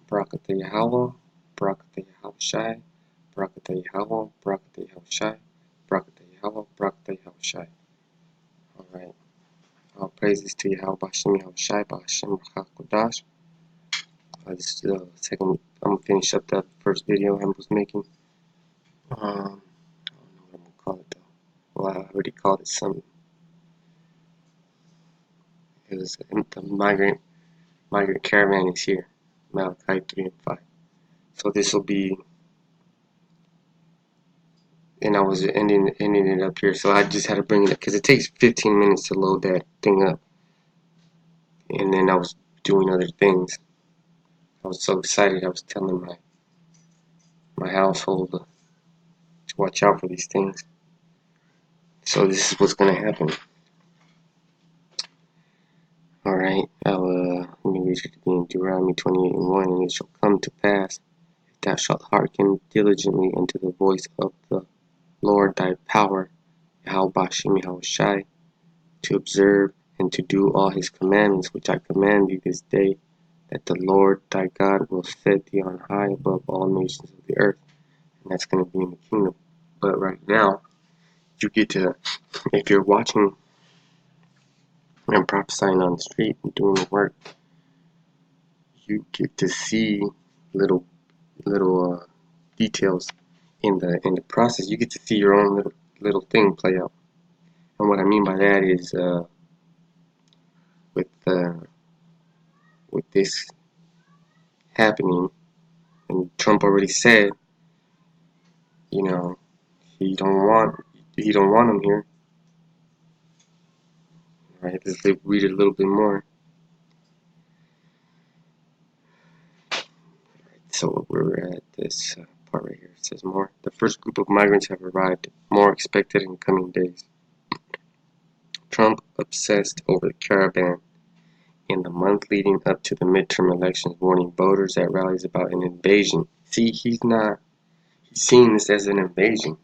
Barakatah Yahweh, Barakatah Yahweh Shai, Barakatah Yahweh, Barakatah Yahweh Shai, Barakatah Yahweh, Barakatah Yahweh Shai. Alright. All praises to Yahweh B'Hashem Yahweh Shai B'Hashem Kodash. This is the second. I'm gonna finish up that first video I was making. I don't know what I'm gonna call it though. Well, I already called it something. It was the migrant caravan is here. Malachi 3 and 5. So this will be, and I was ending it up here. So I just had to bring it up because it takes 15 minutes to load that thing up. And then I was doing other things. I was so excited. I was telling my household to watch out for these things. So this is what's gonna happen. Alright, let me read it again. Deuteronomy 28 and 1. And it shall come to pass, if thou shalt hearken diligently unto the voice of the Lord thy power, Yahweh B'Hashem Yahweh Shai, to observe and to do all his commandments which I command thee this day, that the Lord thy God will set thee on high above all nations of the earth. And that's going to be in the kingdom. But right now, you get to, if you're watching and prophesying on the street and doing the work, you get to see little details in the process. You get to see your own little thing play out. And what I mean by that is with this happening, and Trump already said, you know, he don't want him here. All right, let's read it a little bit more. So we're at this part right here. It says more. The first group of migrants have arrived, more expected in coming days. Trump obsessed over the caravan in the month leading up to the midterm elections, warning voters at rallies about an invasion. See, he's seeing this as an invasion.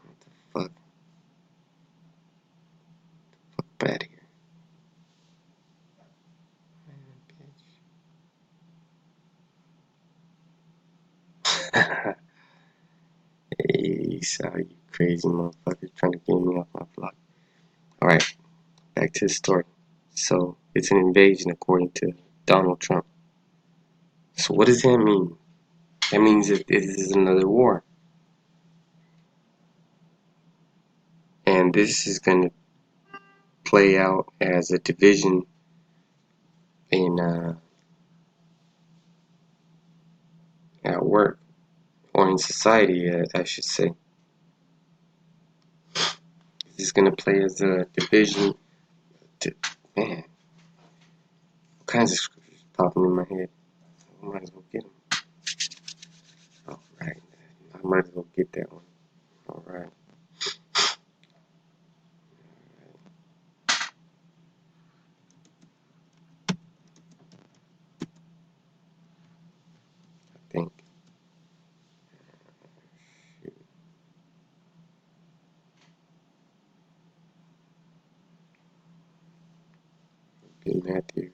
What the fuck? Fuck out of here. Hey, sorry, you crazy motherfucker trying to get me off my block. Alright, back to the story. So, it's an invasion according to Donald Trump. So what does that mean? That means that this is another war. And this is going to play out as a division in at work, or in society, I should say. This is going to play as a division. Man, all kinds of scriptures popping in my head. I might as well get them. Alright, I might as well get that one. Alright. I think. In Matthews.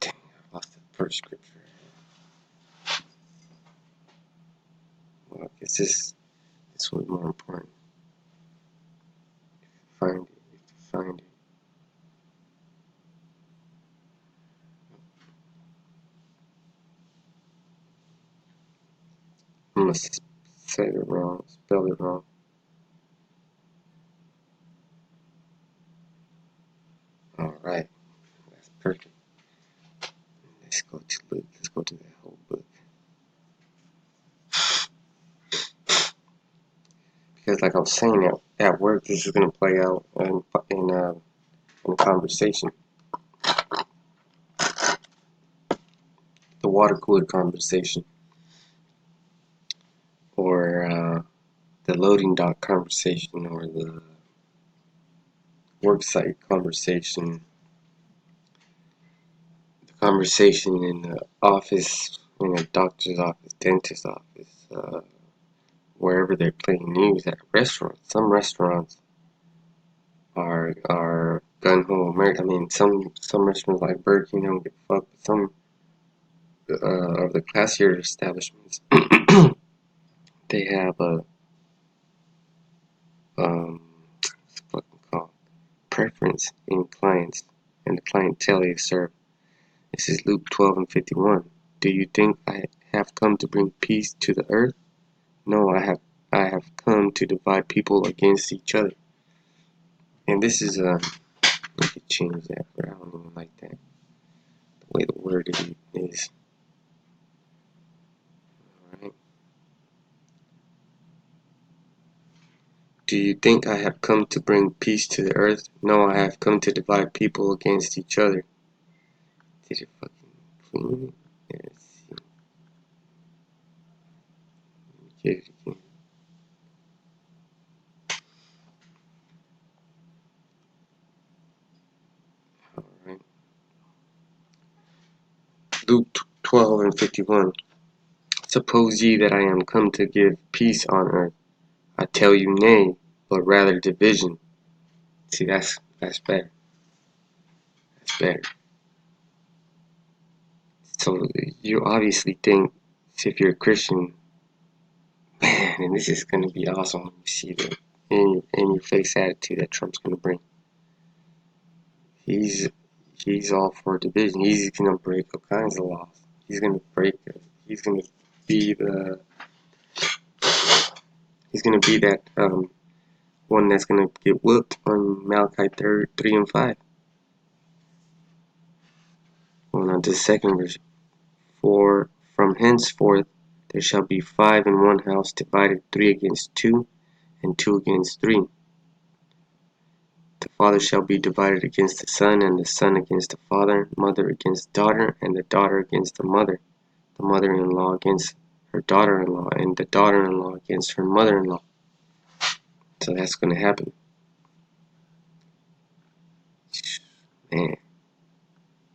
Dang, I lost the first scripture. Well, I guess this one's more important. Find it. I must say it wrong, spell it wrong. Alright, that's perfect. Let's go to that whole book. Because like I was saying, at work, this is going to play out in a conversation. The water cooler conversation. Or the loading dock conversation, or the worksite conversation. The conversation in the office, in a doctor's office, dentist's office, wherever they're playing news, at restaurants. Some restaurants are gun-ho America. I mean, some restaurants like Burger King don't give a fuck, but some of the classier establishments, they have a what's it fucking called, preference in clients and the clientele they serve. This is Luke 12:51. Do you think I have come to bring peace to the earth? No, I have come to divide people against each other. And this is we could change that, but I don't even like that. The way the word is. Alright. Do you think I have come to bring peace to the earth? No, I have come to divide people against each other. Did it fucking clean it? Yeah, let's see. Get it again. Alright. Luke 12:51. Suppose ye that I am come to give peace on earth. I tell you nay, but rather division. See, that's better. That's better. So you obviously think, if you're a Christian, man, and this is going to be awesome when you see the in your face attitude that Trump's going to bring. He's all for division. He's going to break all kinds of laws. He's going to break. He's going to be the. He's going to be that one that's going to get whooped on Malachi 3 and 5. Going on to the second verse. For from henceforth there shall be 5 in one house, divided 3 against 2, and 2 against 3. The father shall be divided against the son, and the son against the father, mother against daughter, and the daughter against the mother-in-law against her daughter-in-law, and the daughter-in-law against her mother-in-law. So that's going to happen. Man.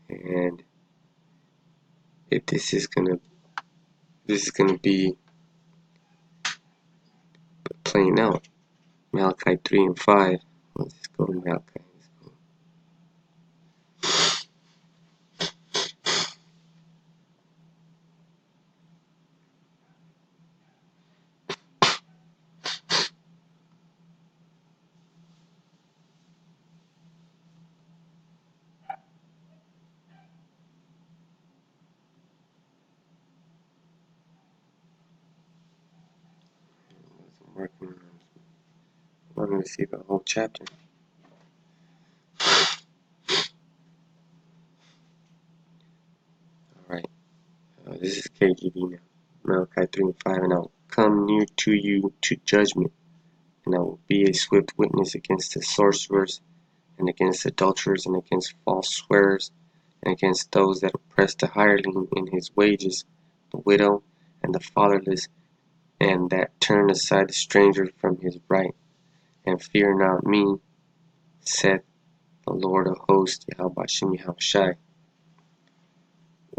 And if this is going to be playing out. Malachi 3 and 5. Let's go to Malachi. I'm going to see the whole chapter. Alright, this is KJV now. Malachi 3 and 5. And I will come near to you to judgment, and I will be a swift witness against the sorcerers, and against adulterers, and against false swearers, and against those that oppress the hireling in his wages, the widow, and the fatherless, and that turn aside the stranger from his right. And fear not me, saith the Lord of hosts, Yahweh Shai.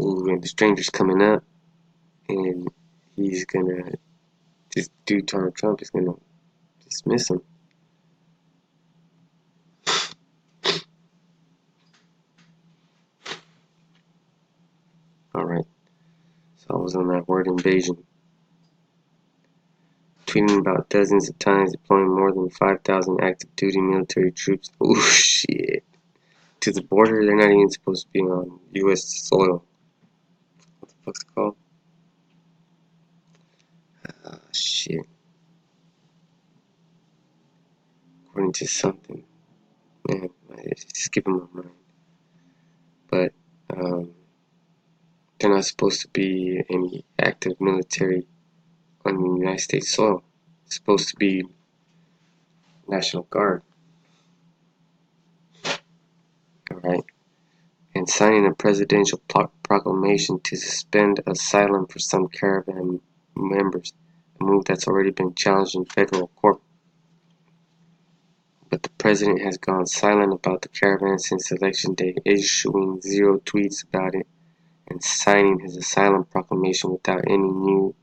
Ooh, and the stranger's coming up, and he's gonna, this dude Donald Trump is gonna dismiss him. Alright, so I was on that word invasion. Tweeting about dozens of times deploying more than 5,000 active duty military troops. Oh shit. To the border, they're not even supposed to be on U.S. soil. What the fuck's it called? Ah, shit. According to something. Man, it's skipping my mind. But, they're not supposed to be any active military on the United States soil. It's supposed to be National Guard. Alright. And signing a presidential proclamation to suspend asylum for some Caravan members, a move that's already been challenged in federal court. But the president has gone silent about the Caravan since election day, issuing 0 tweets about it and signing his asylum proclamation without any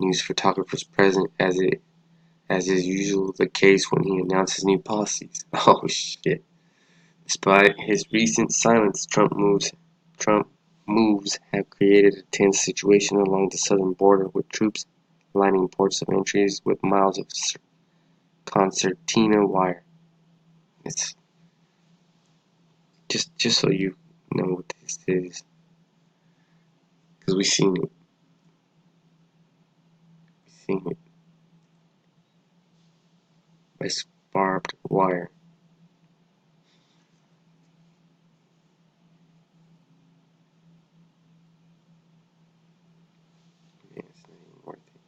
news photographers present, as is usually the case when he announces new policies. Oh shit. Despite his recent silence, Trump moves have created a tense situation along the southern border, with troops lining ports of entries with miles of concertina wire. It's just so you know what this is, because we've seen it by barbed wire. Yeah, it's not even worth it.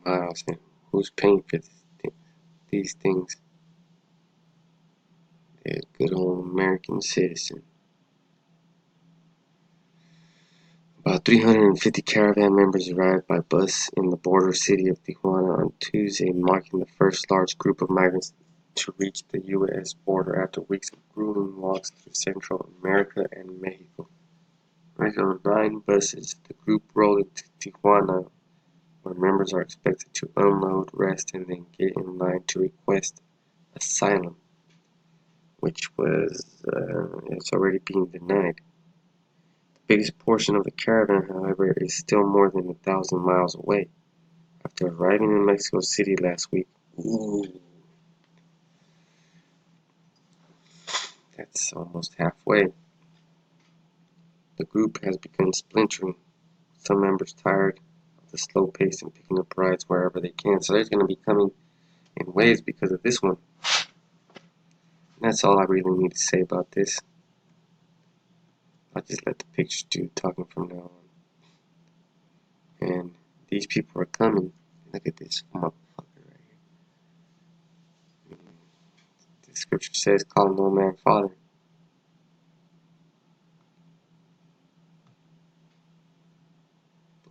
Miles, and who's paying for these things? The good old American citizen. About 350 Caravan members arrived by bus in the border city of Tijuana on Tuesday, marking the first large group of migrants to reach the U.S. border after weeks of grueling walks through Central America and Mexico. On 9 buses, the group rolled into Tijuana, where members are expected to unload, rest, and then get in line to request asylum, which it's already being denied. The biggest portion of the caravan, however, is still more than 1,000 miles away. After arriving in Mexico City last week, that's almost halfway, the group has begun splintering. Some members tired of the slow pace and picking up rides wherever they can. So there's going to be coming in waves because of this one. And that's all I really need to say about this. I'll just let the pictures do talking from now on. And these people are coming. Look at this motherfucker right here. The scripture says, call no man father.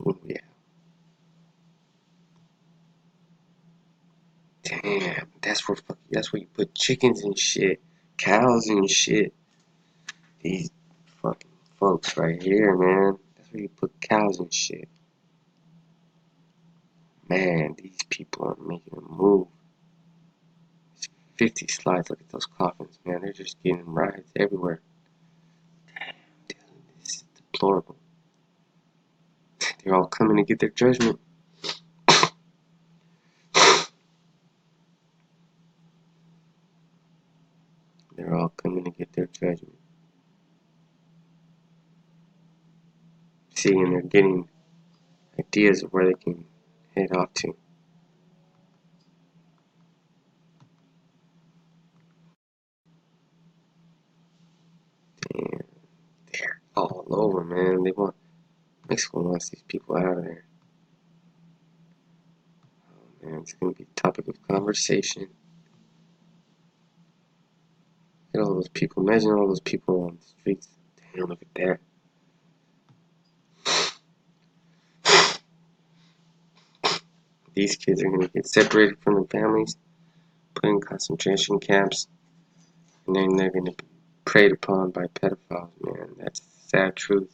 Oh, yeah. Damn, that's where you put chickens and shit, cows and shit. These fucking folks right here, man. That's where you put cows and shit. Man, these people are making a move. It's 50 slides. Look at those coffins, man. They're just getting rides everywhere. Damn, dude, this is deplorable. They're all coming to get their judgment. They're all coming to get their judgment. See, and they're getting ideas of where they can head off to. Damn, they're all over, man. Mexico wants these people out of there. Oh, man, it's gonna be a topic of conversation. Look at all those people. Imagine all those people on the streets. Damn, look at that. These kids are gonna get separated from their families, put in concentration camps, and then they're gonna be preyed upon by pedophiles, man. That's sad truth.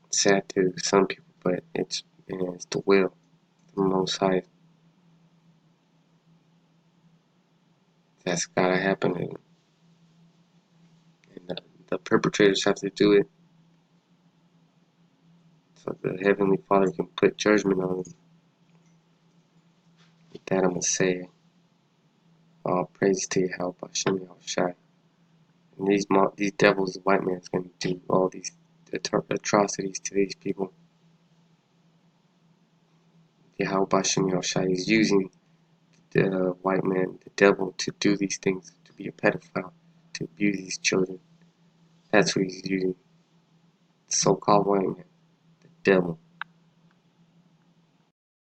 It's sad to some people, but it's the will, the Most High. That's gotta happen, and the perpetrators have to do it so the Heavenly Father can put judgment on them. With that, I'm gonna say, all praise to Yahweh Hashem Yahushai. And these devils, the white man's gonna do all these atrocities to these people. Yahweh Hashem Yahushai is using the white man, the devil, to do these things, to be a pedophile, to abuse these children. That's what he's using. The so-called white man, the devil.